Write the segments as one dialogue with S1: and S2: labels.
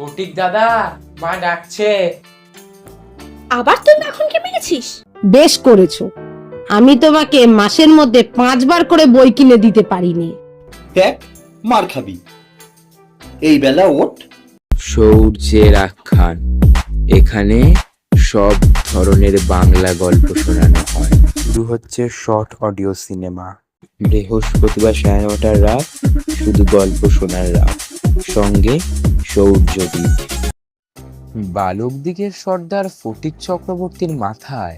S1: ফটিক দাদা, মা ডাকছে।
S2: আবার তুই মাখনকে মেরেছিস?
S3: বেশ করেছো। আমি তোমাকে মাসের মধ্যে 5 বার করে বই কিনে দিতে পারিনি।
S4: দেখ, মার খাবি। এই বেলা ওঠ।
S5: সৌর্যের আখ্যান। এখানে সব ধরনের বাংলা গল্প শোনানো হয়। শুরু হচ্ছে শর্ট অডিও সিনেমা। বৃহস্পতিবার 9:30 রাত, শুধু গল্প শোনার রাত, সঙ্গে সৌর্যদীপ। বালক দিগের সর্দার ফটিক চক্রবর্তীর মাথায়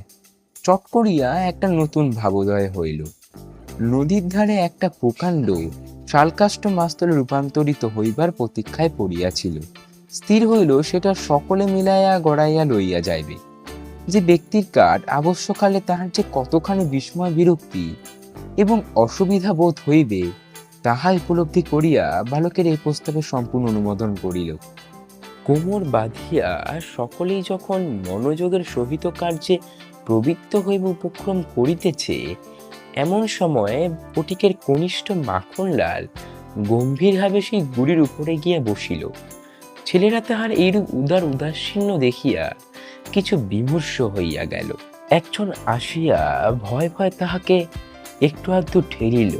S5: চট করিয়া একটা নতুন ভাবোদয় হইল। নদীর ধারে একটা প্রকাণ্ড শালকাষ্ঠ মাস্তলে রূপান্তরিত হইবার প্রতীক্ষায় পড়িয়াছিল। স্থির হইল সেটা সকলে মিলাইয়া গড়াইয়া লইয়া যাইবে। যে ব্যক্তির কাঠ আবশ্যকালে তাহার যে কতখানি বিস্ময় বিরক্তি এবং অসুবিধা বোধ হইবে তাহা উপলব্ধি করিয়া বালকের এই প্রস্তাবে সম্পূর্ণ অনুমোদন করিল। কোমর বাঁধিয়া সকলেই যখন মনোযোগের সহিত কার্যে প্রবৃত্ত হইবে উপক্রম করিতেছে, এমন সময়ে ফটিকের কনিষ্ঠ মাখনলাল গম্ভীরভাবে সেই গুড়ির উপরে গিয়া বসিল। ছেলেরা তাহার এইরূপ উদাসীন্য দেখিয়া কিছু বিমর্ষ হইয়া গেল। একজন আসিয়া ভয় ভয় তাহাকে একটু আধটু ঠেলিল,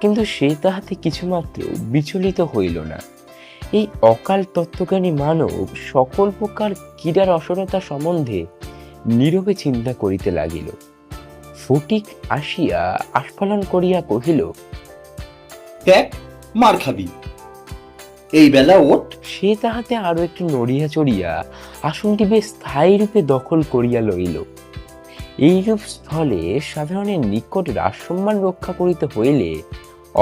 S5: কিন্তু সে তাহাতে কিছুমাত্র বিচলিত হইল না। এই অকাল তত্ত্বজ্ঞানী মানব সকল প্রকার ক্রীড়ার অসরতা সম্বন্ধে নীরবে চিন্তা করিতে লাগিল। ফটিক আসিয়া আস্ফালন করিয়া কহিল,
S4: দেখ, মার খাবি। এই বেলা ওঠ।
S5: সে তাহাতে আরো একটু নড়িয়া চড়িয়া আসনটি বেশ স্থায়ী রূপে দখল করিয়া লইল। এইরূপ স্থলে সাধারণের নিকট রাজসম্মান রক্ষা করিতে হইলে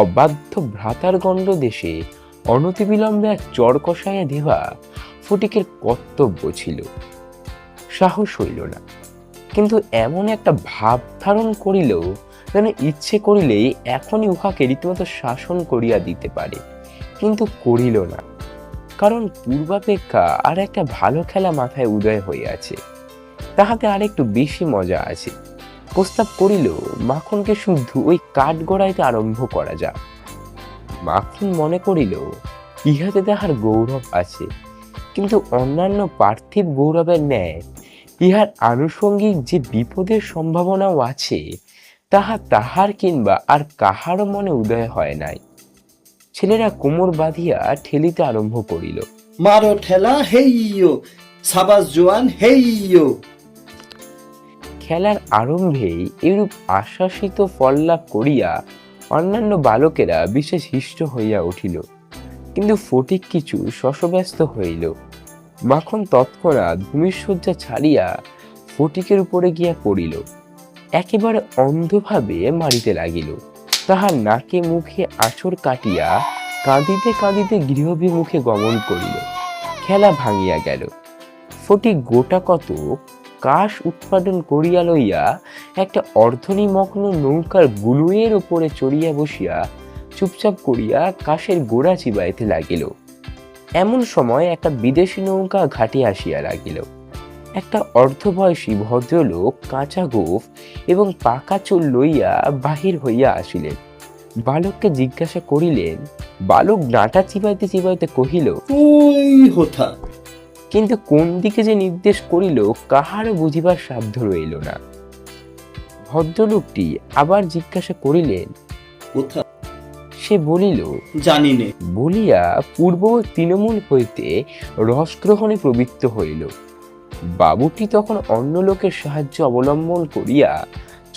S5: অবাধ্য ভ্রাতার গণ্ড দেশে অনতিবিলম্বে এক চর কষাইয়া দেওয়া ফটিকের কর্তব্য ছিল। সাহস হইল না, কিন্তু এমন একটা ভাব ধারণ করিল যেন ইচ্ছে করিলেই এখনই উহাকে রীতিমতো শাসন করিয়া দিতে পারে, কিন্তু করিল না। কারণ পূর্বাপেক্ষা আর একটা ভালো খেলা মাথায় উদয় হইয়াছে, তাহাতে আর একটু বেশি মজা আছে। প্রস্তাব করিল মাখনকে শুদ্ধ ওই কাঠ গড়াইতে আরম্ভ করা যাক। মাখন মনে করিল ইহাতে তাহার গৌরব আছে, কিন্তু অন্যান্য পার্থিব গৌরবের ন্যায় ইহার আনুষঙ্গিক যে বিপদের সম্ভাবনাও আছে তাহা তাহার কিংবা আর কাহারও মনে উদয় হয় নাই। ছেলেরা কোমর বাঁধিয়া ঠেলিতে আরম্ভ করিল।
S4: মারো ঠেলা, হেইয়ো সাবাস জোয়ান, হেইয়ো।
S5: খেলার আরম্ভেই এরূপ আশ্বাসিত ফল লাভ করিয়া অন্যান্য বালকেরা বিশেষ হিষ্ট হইয়া উঠিল, কিন্তু ফটিক কিছু শশব্যস্ত হইল। মাখন তৎক্ষণাৎ ভূমিশয্যা ছাড়িয়া ফটিকের উপরে গিয়া পড়িল, একেবারে অন্ধভাবে মারিতে লাগিল। তাহার নাকে মুখে আঁচড় কাটিয়া কাঁদিতে কাঁদিতে গৃহবিমুখে গমন করিল। খেলা ভাঙিয়া গেল। ফটিক গোটা কত কাশ উৎপাদন করিয়া লইয়া একটা অর্ধনিমগ্ন নৌকার গুলুয়ের উপরে চড়িয়া বসিয়া চুপচাপ করিয়া কাশের গোড়া চিবাইতে লাগিল। এমন সময় একটা বিদেশি নৌকা ঘাটে আসিয়া লাগিল। একটা অর্ধবয়সী ভদ্রলোক কাঁচা গোঁফ এবং পাকা চুল লইয়া বাহির হইয়া আসিলেন। বালককে জিজ্ঞাসা করিলেন। বালক ডাঁটা চিবাইতে চিবাইতে কহিল,
S4: ওই হোথা।
S5: কিন্তু কোন দিকে যে নির্দেশ করিল কাহারও বুঝিবার সাধ্য রইল না। ভদ্রলোকটি আবার জিজ্ঞাসা করিলেন,
S4: কোথা?
S5: সে বলিল,
S4: জানি নে।
S5: বলিয়া পূর্ব তৃণমূল হইতে রসগ্রহণে প্রবৃত্ত হইল। বাবুটি তখন অন্য লোকের সাহায্য অবলম্বন করিয়া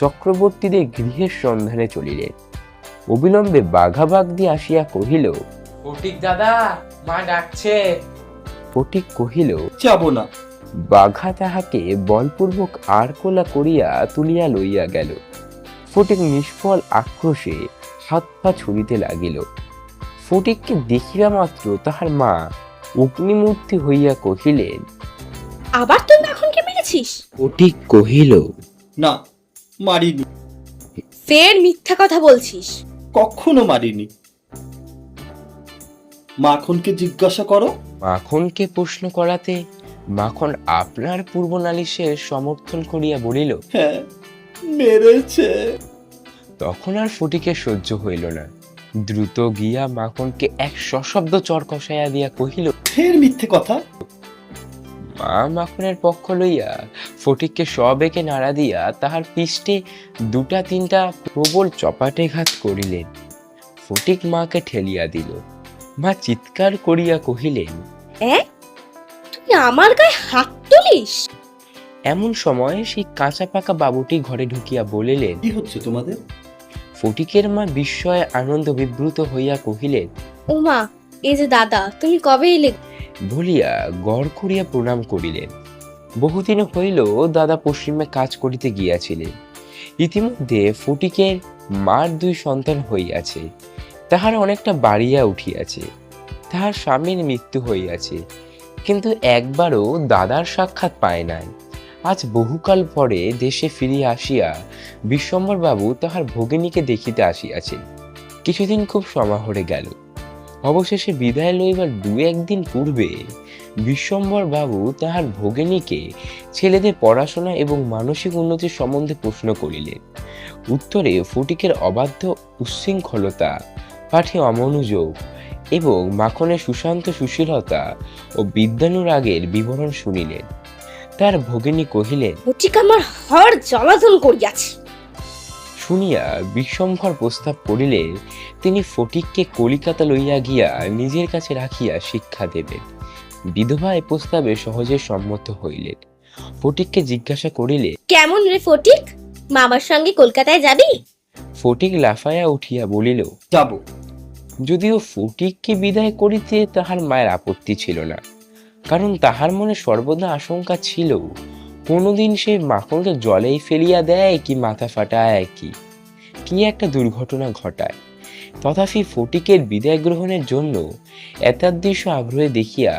S5: চক্রবর্তীদের গৃহের সন্ধানে চলিলেন। অবিলম্বে বাঘাবাগ দিয়ে আসিয়া কহিল,
S1: ফটিক দাদা, মা ডাকছে।
S5: ফটিক কহিল,
S4: যাব না।
S5: বাঘা তাহাকে বলপূর্বক আড়কোলা করিয়া তুলিয়া লইয়া গেল। ফটিক নিষ্ফল আক্রোশে হাত পা ছুড়িতে লাগিল। ফটিককে দেখিবা মাত্র তাহার মা অগ্নিমূর্তি হইয়া কহিলেন,
S2: আবার তুই মাখনকে মেরেছিস?
S5: ফটিক কহিল,
S4: না, মারিনি।
S2: ফের মিথ্যা কথা বলছিস।
S4: কখনো মারিনি। মাখনকে জিজ্ঞাসা করো।
S5: মাখনকে প্রশ্ন করাতে মাখন আপনার পূর্ব নালিশের সমর্থন করিয়া বলিল,
S4: হ্যাঁ, মেরেছে।
S5: তখন আর ফটিকের সহ্য হইল না। দ্রুত গিয়া মাখনকে এক সশব্দ চর কষাইয়া দিয়া কহিল,
S4: ফের মিথ্যে কথা।
S5: মা মাখনের পক্ষ লইয়া ফটিককে সবেগে নাড়া দিয়া তাহার পৃষ্ঠে 2-3টা প্রবল চপাটে ঘাত করিলেন। ফটিক মাকে ঠেলিয়া দিল। মা চিৎকার করিয়া কহিলেন,
S2: তুই আমার গায়ে হাত তুলিস?
S5: এমন সময় সেই কাঁচা পাকা বাবুটি ঘরে ঢুকিয়া বলিলেন।
S4: কি হচ্ছে তোমাদের?
S5: ফটিকের মা বিস্ময়ে আনন্দ বিব্রত হইয়া কহিলেন,
S2: ও মা, এই যে দাদা, তুমি কবে এলে?
S5: বলিয়া গড় করিয়া প্রণাম করিলেন। বহুদিন হইল দাদা পশ্চিমে কাজ করিতে গিয়াছিলেন। ইতিমধ্যে ফটিকের মার 2 সন্তান হইয়াছে, তাহার অনেকটা বাড়িয়া উঠিয়াছে। তাহার স্বামীর মৃত্যু হইয়াছে, কিন্তু একবারও দাদার সাক্ষাৎ পায় নাই। আজ বহুকাল পরে দেশে ফিরিয়া আসিয়া বিশ্বম্বর বাবু তাহার ভগিনীকে দেখিতে আসিয়াছে। কিছুদিন খুব সমাহরে গেল। অবশেষে বিদায় লইবার 2-1 দিন পূর্বে বিশ্বম্বর বাবু তাহার ভগিনীকে ছেলেদের পড়াশোনা এবং মানসিক উন্নতির সম্বন্ধে প্রশ্ন করিলেন। উত্তরে ফটিকের অবাধ্য উচ্ছৃঙ্খলতা, পাঠে অমনোযোগ এবং মাখনের সুশান্ত সুশীলতা ও বিদ্যানুরাগের বিবরণ শুনিলেন। তার ভগিনী কহিলেন,
S2: ফটিক আমার হাড় জ্বালাতন করিয়াছে।
S5: শুনিয়া বিশ্বম্ভর প্রস্তাব করিলে তিনি ফটিককে কলিকাতা লইয়া গিয়া নিজের কাছে রাখিয়া শিক্ষা দেবেন। বিধবা এ প্রস্তাবে সহজে সম্মত হইলেন। ফটিককে জিজ্ঞাসা করিলে,
S2: কেমন রে ফটিক, মামার সঙ্গে কলকাতায় যাবি?
S5: ফটিক লাফাইয়া উঠিয়া বলিল,
S4: যাব।
S5: যদিও ফটিককে বিদায় করিতে তাহার মায়ের আপত্তি ছিল না, কারণ তাহার মনে সর্বদা আশঙ্কা ছিল কোনোদিন সে মাখনকে জলেই ফেলিয়া দেয় কি মাথা ফাটায় কি একটা দুর্ঘটনা ঘটায়। তথাপি ফটিকের বিদায় গ্রহণের জন্য এতাদৃশ আগ্রহে দেখিয়া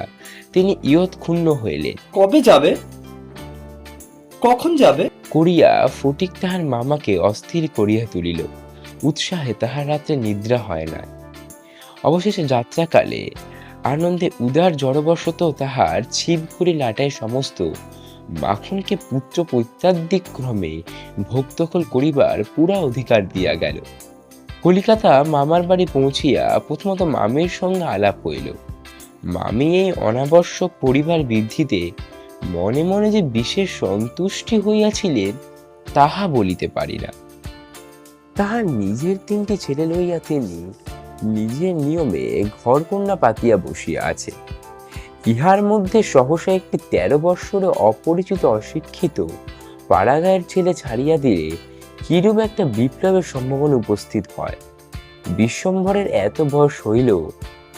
S5: তিনি ইয়ৎ ক্ষুণ্ণ হইলেন।
S4: কবে যাবে? কখন যাবে?
S5: করিয়া ফটিক তাহার মামাকে অস্থির করিয়া তুলিল। উৎসাহে তাহার রাত্রে নিদ্রা হয় না। অবশেষে যাত্রাকালে আনন্দে উদার জড়বশত তাহার ছিপঘুড়ি লাটায় সমস্ত মাখনকে পুত্র পৈত্রাদিক্রমে ভোগদখল করিবার পুরা অধিকার দিয়া গেল। কলিকাতা মামার বাড়ি পৌঁছিয়া প্রথমত মামির সঙ্গে আলাপ হইল। মামি এই অনাবশ্যক পরিবার বৃদ্ধিতে মনে মনে যে বিশেষ সন্তুষ্টি হইয়াছিলেন তাহা বলিতে পারি না। তাহার নিজের 3টি ছেলে লইয়া তিনি নিজের নিয়মে ঘরকন্যা পাতিয়া বসিয়া আছে। ইহার মধ্যে সহসা একটি 13 বৎসরে অপরিচিত অশিক্ষিত পাড়াগাঁয়ের ছেলে ছাড়িয়া দিলে কিরূপ একটা বিপ্লবের সম্ভাবনা উপস্থিত হয়। বিশ্বম্ভরের এত বয়স হইল,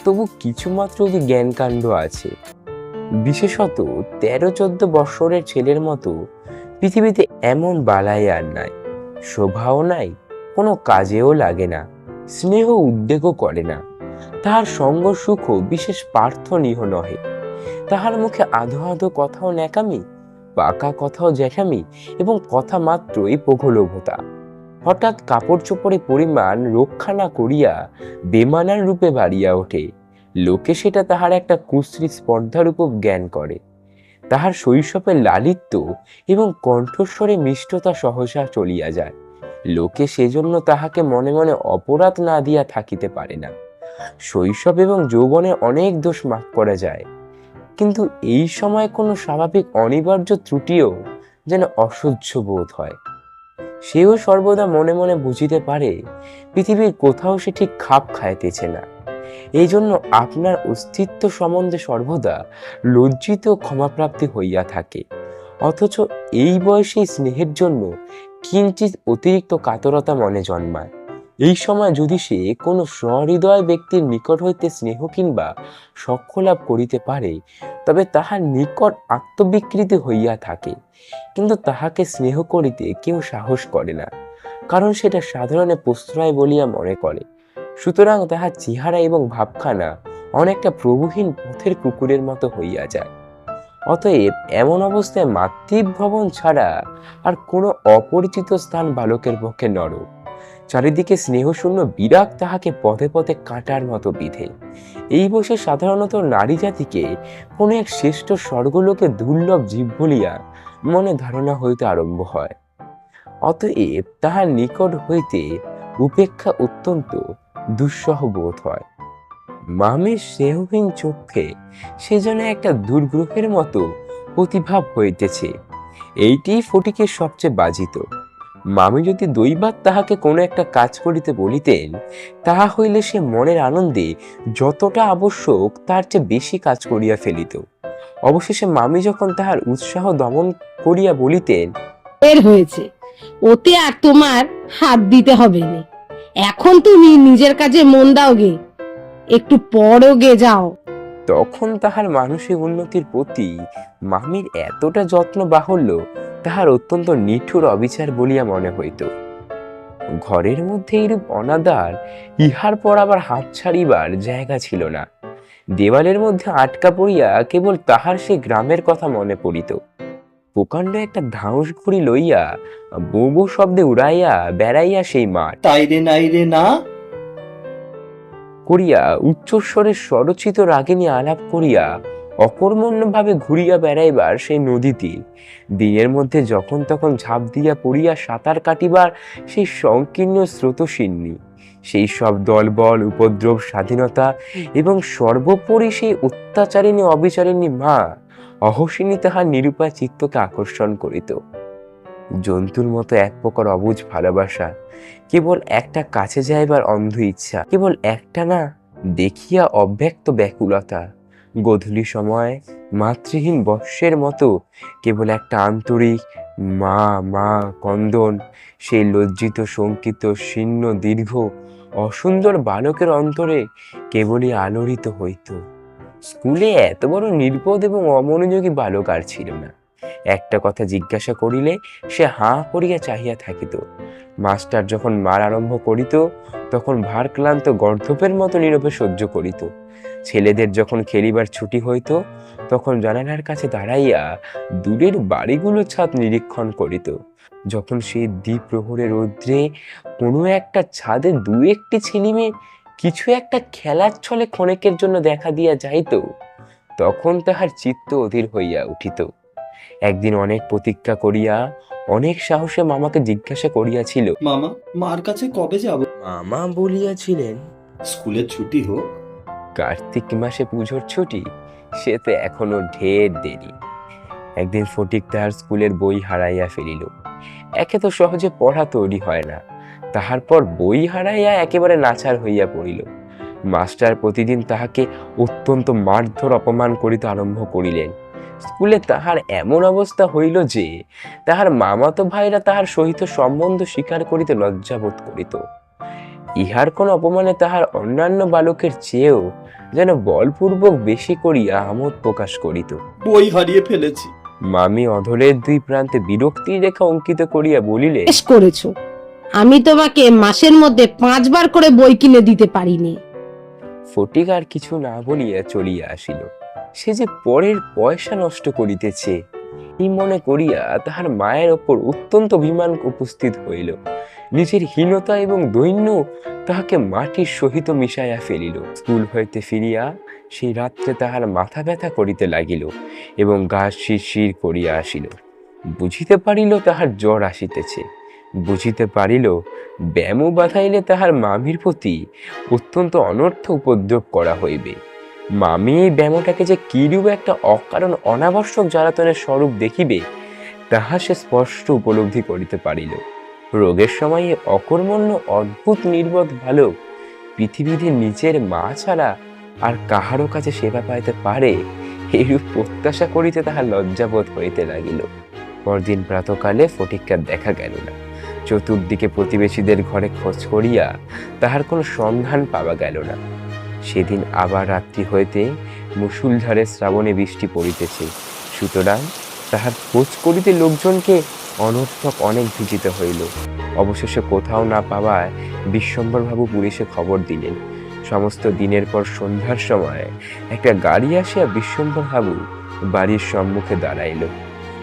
S5: তবু কিছুমাত্র যে জ্ঞানকাণ্ড আছে। বিশেষত 13-14 বৎসরের ছেলের মতো পৃথিবীতে এমন বালাই আর নাই। শোভাও নাই, কোনো কাজেও লাগে না, স্নেহ উদ্বেগও করে না। তাহার সঙ্গ সুখও বিশেষ প্রার্থনীয় নহে। তাহার মুখে আধো আধো কথাও ন্যাকামি, পাকা কথাও জ্যাঠামি এবং কথা মাত্রই প্রগলভতা। হঠাৎ কাপড় চোপড়ের পরিমাণ রক্ষা না করিয়া বেমানার রূপে বাড়িয়া ওঠে। লোকে সেটা তাহার একটা কুশ্রী স্পর্ধারূপ জ্ঞান করে। তাহার শৈশবের লালিত্য এবং কণ্ঠস্বরে মিষ্টতা সহসা চলিয়া যায়। লোকে সেজন্য তাহাকে মনে মনে অপরাধ না দিয়া থাকিতে পারে না। শৈশব এবং যৌবনের অনেক দোষ মাফ করা যায়, কিন্তু এই সময় কোনো স্বাভাবিক অনিবার্য ত্রুটিও যেন অসহ্য বোধ হয়। সেও সর্বদা মনে মনে বুঝিতে পারে পৃথিবীর কোথাও সে ঠিক খাপ খাইতেছে না। এই জন্য আপনার অস্তিত্ব সম্বন্ধে সর্বদা লজ্জিত ক্ষমাপ্রাপ্তি হইয়া থাকে। অথচ এই বয়সে স্নেহের জন্য কিঞ্চিৎ অতিরিক্ত কাতরতা মনে জন্মায়। এই সময় যদি সে কোনো সহৃদয় ব্যক্তির নিকট হইতে স্নেহ কিংবা সখ্য লাভ করিতে পারে, তবে তাহার নিকট আত্মবিকৃতি হইয়া থাকে, কিন্তু তাহাকে স্নেহ করিতে কেউ সাহস করে না, কারণ সেটা সাধারণে প্রশ্রয় বলিয়া মনে করে। সুতরাং তাহার চেহারা এবং ভাবখানা অনেকটা প্রভুহীন পথের কুকুরের মতো হইয়া যায়। অতএব এমন অবস্থায় মাতৃভবন ছাড়া আর কোনো অপরিচিত স্থান বালকের পক্ষে নরক। চারিদিকে স্নেহশূন্য বিরাগ তাহাকে পথে পথে কাঁটার মতো বিধে। এই বয়সে সাধারণত নারী জাতিকে কোনো এক শ্রেষ্ঠ স্বর্গলোকে দুর্লভ জীব বলিয়া মনে ধারণা হইতে আরম্ভ হয়। অতএব তাহার নিকট হইতে উপেক্ষা অত্যন্ত দুঃসহ বোধ হয়। মামির স্নেহহীন চোখে সে যেন একটা দুর্গ্রহের মতো প্রতিভাব হইতেছে। এইটি ফটিকের সবচেয়ে বাজিত। মামি যদি দৈবাত তাহাকে কোনো একটা কাজ করিতে বলিতেন, তাহা হইলে সে মনের আনন্দে যতটা আবশ্যক তার চেয়ে বেশি কাজ করিয়া ফেলিত। অবশেষে মামি যখন তাহার উৎসাহ দমন করিয়া বলিতেন,
S3: বের হয়েছে, ওতে আর তোমার হাত দিতে হবে না। এখন তুমি নিজের কাজে মন দাও গে, একটু পরও গে যাও।
S5: তখন তাহার মানসিক উন্নতির প্রতি মামির এতটা যত্ন বাহুল্য তাহার অত্যন্ত নিষ্ঠুর অবিচার বলিয়া মনে হইত। ঘরের মধ্যে এইরূপ অনাদার ইহার পর আবার হাত ছাড়িবার জায়গা ছিল না। দেওয়ালের মধ্যে আটকা পড়িয়া কেবল তাহার সে গ্রামের কথা মনে পড়িত। প্রকাণ্ড একটা ধাউস ঘুড়ি লইয়া বো বো শব্দে উড়াইয়া বেড়াইয়া সেই মাঠ
S4: তাই রে নাই রে না।
S5: করিয়া উচ্চস্বরের স্বরচিত রাগিনী আলাপ করিয়া অকর্মণ্যভাবে ঘুরিয়া বেড়াইবার সেই নদীতে দিনের মধ্যে যখন তখন ঝাঁপ দিয়া পড়িয়া সাঁতার কাটিবার সেই সংকীর্ণ স্রোতস্বিনী, সেই সব দলবল উপদ্রব স্বাধীনতা এবং সর্বোপরি সেই অত্যাচারিণী অবিচারিণী মা অহসিনী তাহার নিরুপায় চিত্তকে আকর্ষণ করিত। জন্তুর মতো এক প্রকার অবুঝ ভালোবাসা, কেবল একটা কাছে যাইবার অন্ধ ইচ্ছা, কেবল একটা না দেখিয়া অব্যক্ত ব্যাকুলতা, গোধূলি সময় মাতৃহীন বৎসের মতো কেবল একটা আন্তরিক মা মা কন্দন, সেই লজ্জিত শঙ্কিত শীর্ণ দীর্ঘ অসুন্দর বালকের অন্তরে কেবলই আলোড়িত হইত। স্কুলে এত বড় নির্বোধ এবং অমনোযোগী বালক আর ছিল না। একটা কথা জিজ্ঞাসা করিলে সে হাঁ করিয়া চাহিয়া থাকিত। মাস্টার যখন মার আরম্ভ করিত তখন ভারক্লান্ত গর্ধপের মতো নীরবে সহ্য করিত। ছেলেদের যখন খেলিবার ছুটি হইত তখন জানালার কাছে দাঁড়াইয়া দূরের বাড়িগুলোর ছাদ নিরীক্ষণ করিত। যখন সেই দ্বীপ প্রহরের রৌদ্রে কোনো একটা ছাদে দু একটি ছেলেমেয়ে কিছু একটা খেলার ছলে ক্ষণেকের জন্য দেখা দিয়া যাইত, তখন তাহার চিত্ত অধীর হইয়া উঠিত। একদিন অনেক প্রতীক্ষা করিয়া অনেক সাহসে মামাকে জিজ্ঞাসা করিয়াছিল,
S4: মামা, মার কাছে কবে যাব?
S5: মামা বলিয়াছিলেন,
S4: স্কুলের ছুটি হোক।
S5: কার্তিক মাসে পুজোর ছুটি, সে তো এখনো ঢের দেরি। একদিন ফটিক তাহার স্কুলের বই হারাইয়া ফেলিল। একে তো সহজে পড়া তৈরি হয় না, তাহার পর বই হারাইয়া একেবারে নাচার হইয়া পড়িল। মাস্টার প্রতিদিন তাহাকে অত্যন্ত মারধর অপমান করিতে আরম্ভ করিলেন। স্কুলে তাহার এমন অবস্থা হইল যে তাহার মামাতো ভাইরা তাহার সহিত সম্বন্ধ স্বীকার করিতে লজ্জাবোধ করিত। ইহার কোন অপমানে তাহার অন্যান্য বালকের চেয়েও যেন বলপূর্বক বেশি করিয়া আমোদ প্রকাশ করিত।
S4: বই হারিয়ে ফেলেছি।
S5: মামি অধরের দুই প্রান্তে বিরক্তির রেখা অঙ্কিত করিয়া বলিলে,
S3: বেশ করেছো, আমি তোমাকে মাসের মধ্যে 5 বার করে বই কিনে দিতে পারিনি।
S5: ফটিক আর কিছু না বলিয়া চলিয়া আসিল। সে যে পরের পয়সা নষ্ট করিতেছে এই মনে করিয়া তাহার মায়ের ওপর অত্যন্ত অভিমান উপস্থিত হইল। নিজের হীনতা এবং দৈন্য তাহাকে মাটির সহিত মিশাইয়া ফেলিল। স্কুল হইতে ফিরিয়া সেই রাত্রে তাহার মাথা ব্যথা করিতে লাগিল এবং গা শিরশির করিয়া আসিল। বুঝিতে পারিল তাহার জ্বর আসিতেছে। বুঝিতে পারিল ব্যামো বাঁধাইলে তাহার মামির প্রতি অত্যন্ত অনর্থ উপদ্রব করা হইবে। মামি এই ব্যামোটাকে যে কিরূপ একটা অকারণ অনাবশ্যক জ্বালাতনের স্বরূপ দেখিবে তাহা সে স্পষ্ট উপলব্ধি করিতে পারিল। রোগের সময় অকর্মণ্য অদ্ভুত নির্বোধ বালক পৃথিবীতে নিজের মা ছাড়া আর কাহারও কাছে সেবা পাইতে পারে এইরূপ প্রত্যাশা করিতে তাহার লজ্জাবোধ হইতে লাগিল। পরদিন প্রাতকালে ফটিককে দেখা গেল না। চতুর্দিকে প্রতিবেশীদের ঘরে খোঁজ করিয়া তাহার কোনো সন্ধান পাওয়া গেল না। সেদিন আবার রাত্রি হইতে মুষলধারে শ্রাবণে বৃষ্টি পড়িতেছে, সুতরাং তাহার খোঁজ করিতে লোকজনকে অনর্থক অনেক ভিজিতে হইল। অবশেষে কোথাও না পাওয়ায় বিশ্বম্বরবাবু পুলিশে খবর দিলেন। সমস্ত দিনের পর সন্ধ্যার সময় একটা গাড়ি আসিয়া বিশ্বম্বরবাবু বাড়ির সম্মুখে দাঁড়াইল।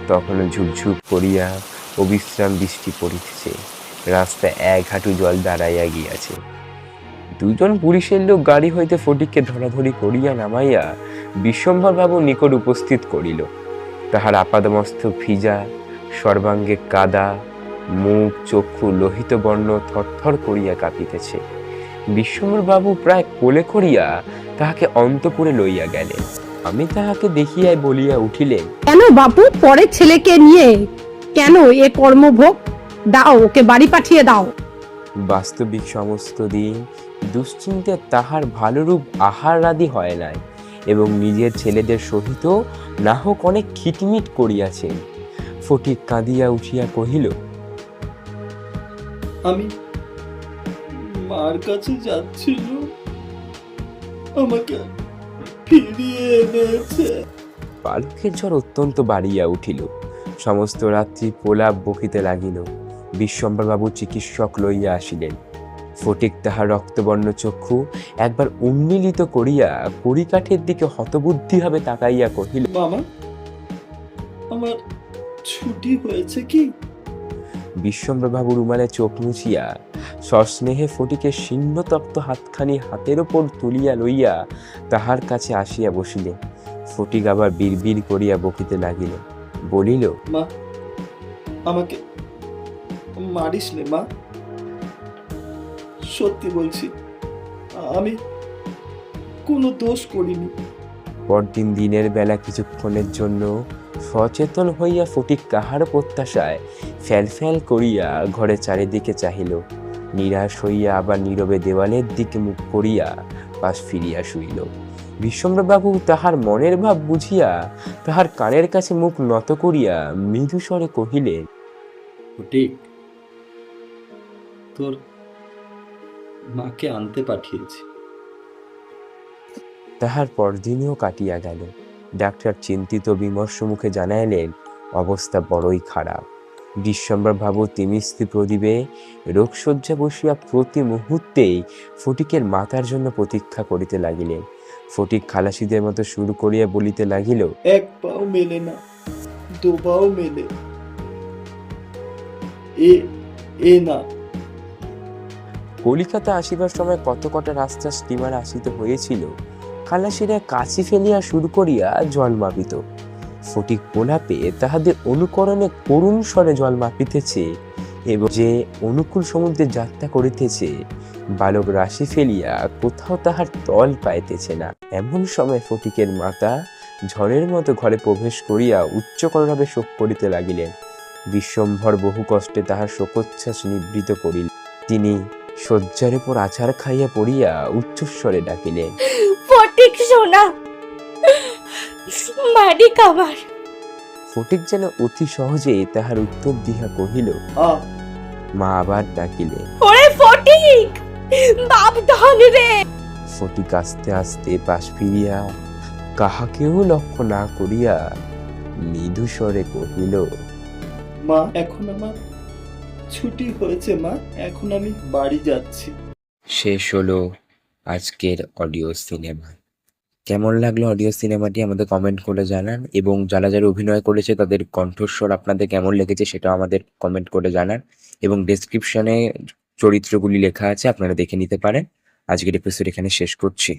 S5: তখনও ঝুপঝুপ করিয়া অবিশ্রাম বৃষ্টি পড়িতেছে। রাস্তায় এক হাঁটু জল দাঁড়াইয়া গিয়াছে। দুজন পুলিশের লোক গাড়ি হইতে ফটিককে ধরাধরি করিয়া নামাইয়া বিশ্বম্বরবাবুর নিকট উপস্থিত করিল। তাহার আপাদমস্তক ভিজা, সর্বাঙ্গে কাদা, মুখ চক্ষু লোহিত বর্ণ থরথর করিয়া কাঁপিতেছে। বিশ্বম্বর বাবু প্রায় কোলে করিয়া তাহাকে অন্তপুরে লইয়া গেলেন। আমি তাহাকে দেখিয়াই বলিয়া উঠিলেন,
S3: কেন বাপু, পরের ছেলেকে নিয়ে কেন এ কর্মভোগ? দাও, ওকে বাড়ি পাঠিয়ে দাও।
S5: বাস্তবিক সমস্ত দিন দুশ্চিন্তে তাহার ভালোরূপ আহারাদি হয় নাই, এবং নিজের ছেলেদের সহিত না হোক অনেক খিটমিট করিয়াছেন। ফটিক কাঁদিয়া উঠিয়া কহিল,
S4: আমি মার কাছে যাচ্ছিল, আমাকে ফিরিয়ে এনেছে।
S5: বালকের জ্বর অত্যন্ত বাড়িয়া উঠিল, সমস্ত রাত্রি প্রলাপ বকিতে লাগিল। বিশ্বম্বরবাবু চিকিৎসক লইয়া আসিলেন। ফটিক তাহার রক্তবর্ণ চক্ষু একবার উন্মিলিত করিয়া কড়িকাঠের দিকে হতবুদ্ধিভাবে তাকাইয়া কহিল,
S4: মামা, আমার ছুটি হয়েছে কি?
S5: বিশ্বম্বরবাবু রুমালে চোখ মুছিয়া সস্নেহে ফটিকের শীর্ণতপ্ত হাতখানি হাতের ওপর তুলিয়া লইয়া তাহার কাছে আসিয়া বসিলেন। ফটিক আবার বিড়বিড় করিয়া বকিতে লাগিল, বলিল,
S4: মা, আমাকে মারিস নে মা, সত্যি বলছি, আমি কোনো দোষ করিনি।
S5: পরদিন দিনের বেলা কিছুক্ষণের জন্য সচেতন হইয়া ফটিক কাহার প্রত্যাশায় ফ্যাল ফ্যাল করিয়া ঘরে চারিদিকে চাহিল। নিরাশ হইয়া আবার নীরবে দেওয়ালের দিকে মুখ করিয়া পাশ ফিরিয়া শুইল। বিশ্বম্বরবাবু তাহার মনের ভাব বুঝিয়া তাহার কানের কাছে মুখ নত করিয়া মৃদু স্বরে কহিলেন,
S4: ফটিক, তোর মাকে আনতে পাঠিয়েছি।
S5: তাহার পরদিনও কাটিয়া গেল। ডাক্তার চিন্তিত বিমর্ষ মুখে জানাইলেন, অবস্থা বড়ই খারাপ। বিশ্বম্বরবাবু তিমিস্তি প্রদীপে রোগশয্যা বসিয়া প্রতি মুহূর্তেই ফটিকের মাতার জন্য প্রতীক্ষা করিতে লাগিলেন। ফটিক খালাসিদের মতো শুরু করিয়া বলিতে লাগিল,
S4: এক পাও মেলে না, দু পাও মেলে, এ না।
S5: কলিকাতা আসিবার সময় কত কটা রাস্তা স্টিমার আসিতে হয়েছিল। খালাসিরা কাছি ফেলিয়া শুরু করিয়া জল মাপিত। ফটিক প্রলাপে তাহাদের অনুকরণে করুণ স্বরে জল মাপিতেছে এবং যে অনুকূল সমুদ্রে যাত্রা করিতেছে, বালক রাশি ফেলিয়া কোথাও তাহার তল পাইতেছে না। এমন সময় ফটিকের মাতা ঝড়ের মতো ঘরে প্রবেশ করিয়া উচ্চকরভাবে শোক করিতে লাগিলেন। বিশ্বম্ভর বহু কষ্টে তাহার শোকোচ্ছ্বাস নিবৃত করিল। তিনি শয্যার উপর আছাড় খাইয়া পড়িয়া উচ্চস্বরে ডাকিলেন,
S2: ফটিক সোনা, মানিক আমার।
S5: ফটিক যেন অতি সহজেই তাহার উত্তর দিহা কহিল,
S4: আ
S5: মা আবার ডাকিলেন।
S2: ওরে ফটিক, বাপ ধন রে।
S5: ফটিক আস্তে আস্তে পাশ ফিরিয়া কাহাকেও লক্ষ্য না করিয়া মৃদু স্বরে কহিল,
S4: মা, এখন আমার ছুটি হয়েছে মা, এখন আমি বাড়ি যাচ্ছি।
S5: শেষ হলো আজকের অডিও সিনেমা। কেমন লাগলো অডিও সিনেমাটি আমাদের কমেন্ট করে জানান, এবং যারা যারা অভিনয় করেছে তাদের কণ্ঠস্বর আপনাদের কেমন লেগেছে সেটাও আমাদের কমেন্ট করে জানান, এবং ডেসক্রিপশনে চরিত্রগুলি লেখা আছে, আপনারা দেখে নিতে পারেন। আজকের এপিসোড এখানে শেষ করছি।